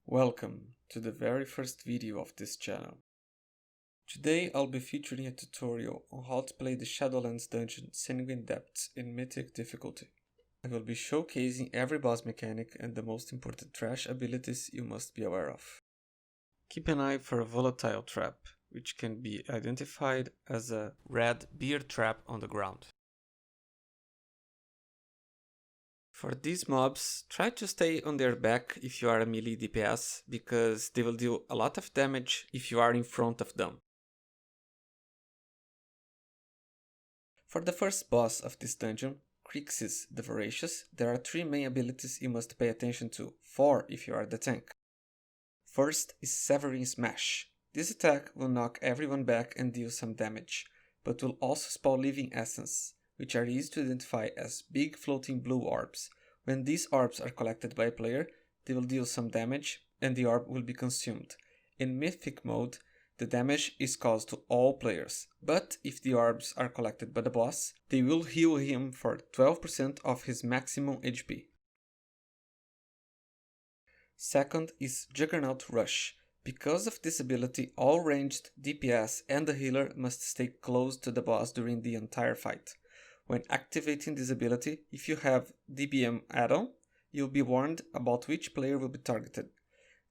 Welcome to the very first video of this channel. Today I'll be featuring a tutorial on how to play the Shadowlands dungeon Sanguine Depths in Mythic difficulty. I will be showcasing every boss mechanic and the most important trash abilities you must be aware of. Keep an eye for a volatile trap, which can be identified as a red bear trap on the ground. For these mobs, try to stay on their back if you are a melee DPS, because they will deal a lot of damage if you are in front of them. For the first boss of this dungeon, Crixus the Voracious, there are 3 main abilities you must pay attention to, 4 if you are the tank. First is Severing Smash. This attack will knock everyone back and deal some damage, but will also spawn living essence, which are easy to identify as big floating blue orbs. When these orbs are collected by a player, they will deal some damage and the orb will be consumed. In Mythic mode, the damage is caused to all players, but if the orbs are collected by the boss, they will heal him for 12% of his maximum HP. Second is Juggernaut Rush. Because of this ability, all ranged DPS and the healer must stay close to the boss during the entire fight. When activating this ability, if you have DBM add-on, you'll be warned about which player will be targeted.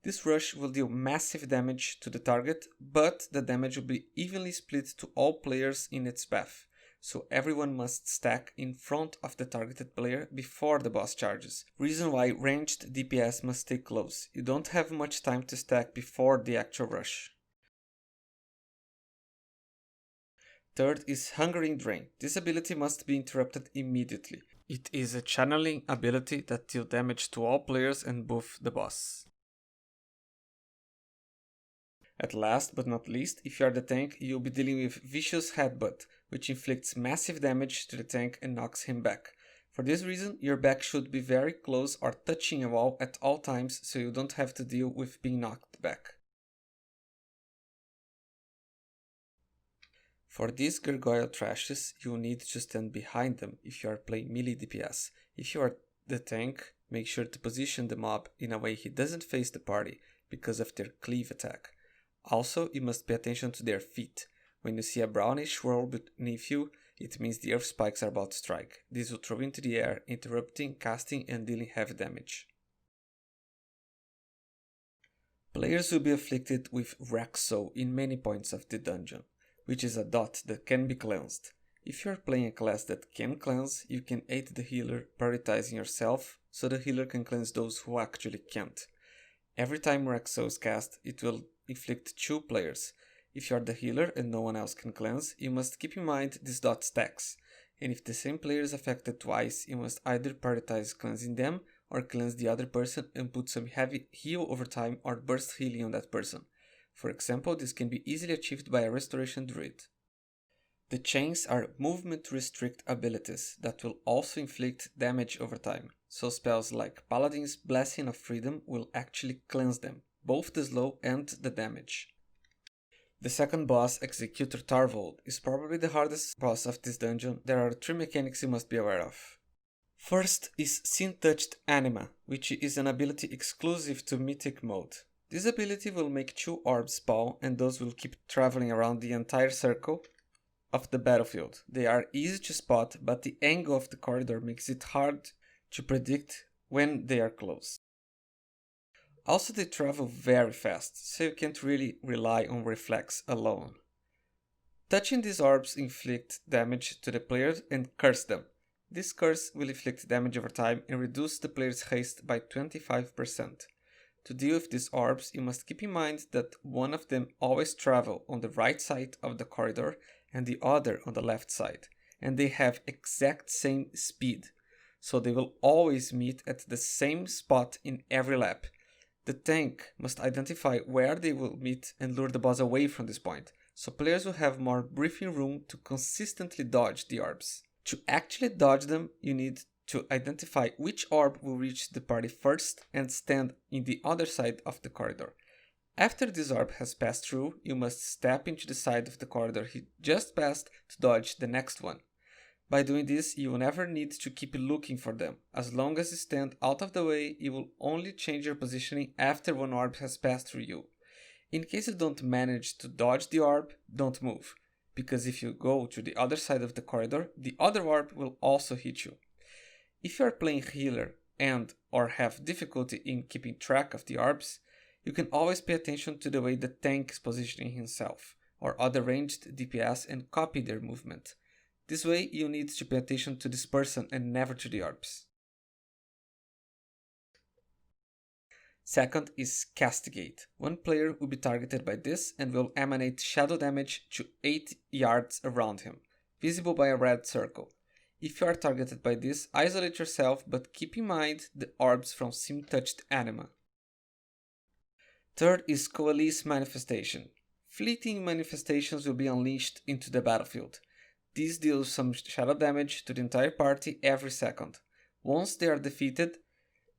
This rush will deal massive damage to the target, but the damage will be evenly split to all players in its path, so everyone must stack in front of the targeted player before the boss charges. Reason why ranged DPS must stay close. You don't have much time to stack before the actual rush. Third is Hungering Drain. This ability must be interrupted immediately. It is a channeling ability that deals damage to all players and buff the boss. At last but not least, if you are the tank, you'll be dealing with Vicious Headbutt, which inflicts massive damage to the tank and knocks him back. For this reason, your back should be very close or touching a wall at all times, so you don't have to deal with being knocked back. For these gargoyle trashes, you will need to stand behind them if you are playing melee DPS. If you are the tank, make sure to position the mob in a way he doesn't face the party because of their cleave attack. Also, you must pay attention to their feet. When you see a brownish swirl beneath you, it means the earth spikes are about to strike. These will throw into the air, interrupting, casting and dealing heavy damage. Players will be afflicted with Rexo in many points of the dungeon, which is a dot that can be cleansed. If you are playing a class that can cleanse, you can aid the healer, prioritizing yourself so the healer can cleanse those who actually can't. Every time Rexo is cast, it will inflict 2 players. If you are the healer and no one else can cleanse, you must keep in mind this dot stacks, and if the same player is affected twice, you must either prioritize cleansing them or cleanse the other person and put some heavy heal over time or burst healing on that person. For example, this can be easily achieved by a restoration druid. The chains are movement restrict abilities that will also inflict damage over time, so spells like Paladin's Blessing of Freedom will actually cleanse them, both the slow and the damage. The second boss, Executor Tarvold, is probably the hardest boss of this dungeon. There are 3 mechanics you must be aware of. First is Sin-Touched Anima, which is an ability exclusive to Mythic mode. This ability will make 2 orbs spawn and those will keep traveling around the entire circle of the battlefield. They are easy to spot, but the angle of the corridor makes it hard to predict when they are close. Also, they travel very fast, so you can't really rely on reflex alone. Touching these orbs inflict damage to the players and curse them. This curse will inflict damage over time and reduce the player's haste by 25%. To deal with these orbs, you must keep in mind that one of them always travel on the right side of the corridor and the other on the left side, and they have exact same speed, so they will always meet at the same spot in every lap. The tank must identify where they will meet and lure the boss away from this point, so players will have more breathing room to consistently dodge the orbs. To actually dodge them, you need to identify which orb will reach the party first and stand in the other side of the corridor. After this orb has passed through, you must step into the side of the corridor he just passed to dodge the next one. By doing this, you will never need to keep looking for them. As long as you stand out of the way, you will only change your positioning after one orb has passed through you. In case you don't manage to dodge the orb, don't move, because if you go to the other side of the corridor, the other orb will also hit you. If you are playing healer and or have difficulty in keeping track of the orbs, you can always pay attention to the way the tank is positioning himself or other ranged DPS and copy their movement. This way you need to pay attention to this person and never to the orbs. Second is Castigate. One player will be targeted by this and will emanate shadow damage to 8 yards around him, visible by a red circle. If you are targeted by this, isolate yourself, but keep in mind the orbs from sim-touched anima. Third is Coalesce Manifestation. Fleeting manifestations will be unleashed into the battlefield. These deal some shadow damage to the entire party every second. Once they are defeated,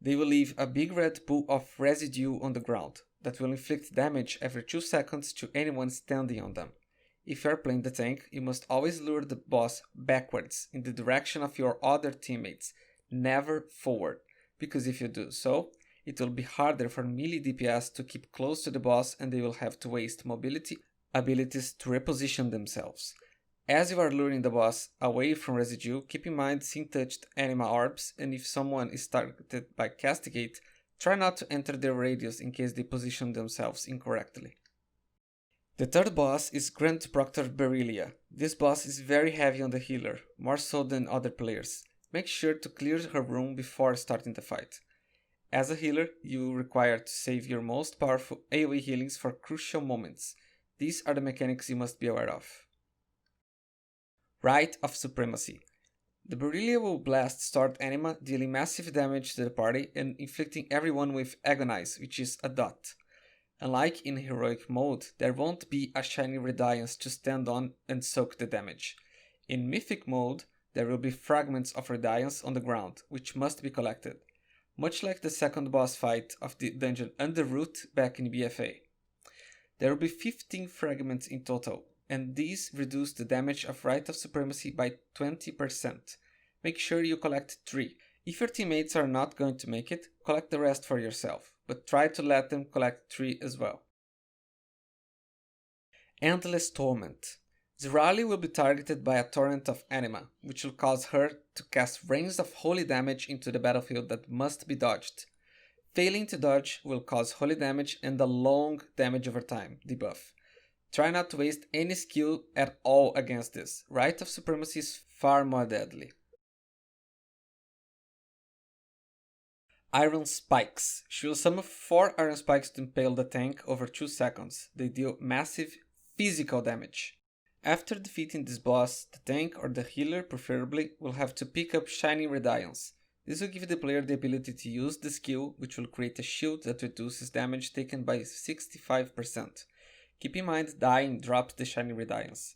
they will leave a big red pool of residue on the ground that will inflict damage every 2 seconds to anyone standing on them. If you are playing the tank, you must always lure the boss backwards in the direction of your other teammates, never forward, because if you do so, it will be harder for melee DPS to keep close to the boss and they will have to waste mobility abilities to reposition themselves. As you are luring the boss away from residue, keep in mind sim-touched anima orbs, and if someone is targeted by Castigate, try not to enter their radius in case they position themselves incorrectly. The third boss is Grand Proctor Berelia. This boss is very heavy on the healer, more so than other players. Make sure to clear her room before starting the fight. As a healer, you require to save your most powerful AoE healings for crucial moments. These are the mechanics you must be aware of. Rite of Supremacy. The Berelia will blast stored anima, dealing massive damage to the party and inflicting everyone with Agonize, which is a dot. Unlike in heroic mode, there won't be a shiny Radiance to stand on and soak the damage. In Mythic mode, there will be fragments of Radiance on the ground, which must be collected, much like the second boss fight of the dungeon Underroot back in BFA. There will be 15 fragments in total, and these reduce the damage of Rite of Supremacy by 20%. Make sure you collect 3. If your teammates are not going to make it, collect the rest for yourself, but try to let them collect 3 as well. Endless Torment. Zirali will be targeted by a torrent of anima, which will cause her to cast rains of holy damage into the battlefield that must be dodged. Failing to dodge will cause holy damage and a long damage over time debuff. Try not to waste any skill at all against this. Rite of Supremacy is far more deadly. Iron Spikes. She will summon 4 Iron Spikes to impale the tank over 2 seconds. They deal massive physical damage. After defeating this boss, the tank or the healer preferably will have to pick up Shiny Radiance. This will give the player the ability to use the skill, which will create a shield that reduces damage taken by 65%. Keep in mind dying drops the Shiny Radiance.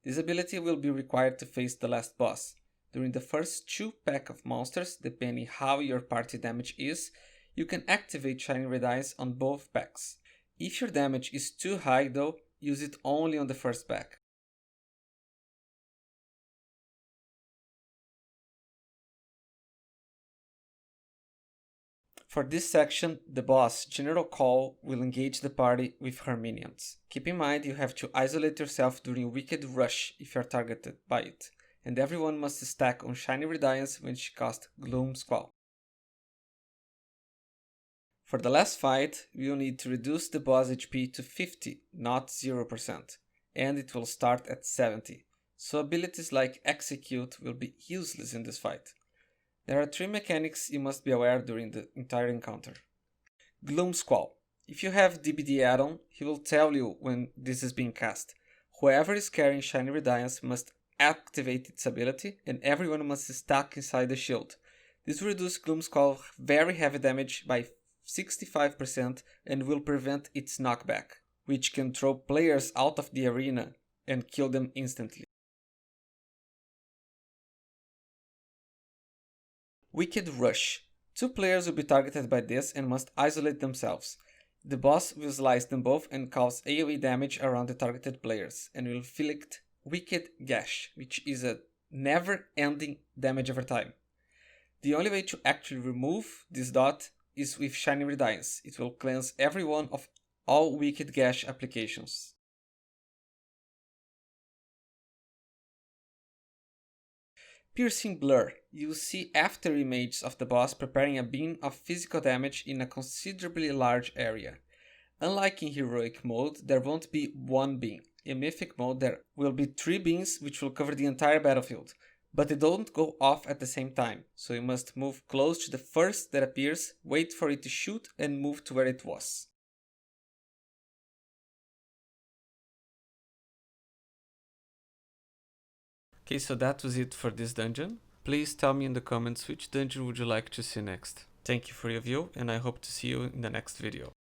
This ability will be required to face the last boss. During the first 2 packs of monsters, depending how your party damage is, you can activate Shiny Radiance on both packs. If your damage is too high though, use it only on the first pack. For this section, the boss, General Call, will engage the party with her minions. Keep in mind you have to isolate yourself during Wicked Rush if you are targeted by it, and everyone must stack on Shiny Radiance when she casts Gloom Squall. For the last fight, we will need to reduce the boss HP to 50, not 0%, and it will start at 70, so abilities like Execute will be useless in this fight. There are 3 mechanics you must be aware during the entire encounter. Gloom Squall. If you have DBD add-on, he will tell you when this is being cast. Whoever is carrying Shiny Radiance must activate its ability, and everyone must stack inside the shield. This will reduce Gloom Squall very heavy damage by 65% and will prevent its knockback, which can throw players out of the arena and kill them instantly. Wicked Rush. 2 players will be targeted by this and must isolate themselves. The boss will slice them both and cause AoE damage around the targeted players, and will inflict Wicked Gash, which is a never-ending damage over time. The only way to actually remove this dot is with Shining Radiance. It will cleanse every one of all Wicked Gash applications. Piercing Blur. You see after images of the boss preparing a beam of physical damage in a considerably large area. Unlike in Heroic mode, there won't be one beam. In Mythic mode, there will be 3 beams which will cover the entire battlefield, but they don't go off at the same time, so you must move close to the first that appears, wait for it to shoot, and move to where it was. Okay, so that was it for this dungeon. Please tell me in the comments which dungeon would you like to see next. Thank you for your view, and I hope to see you in the next video.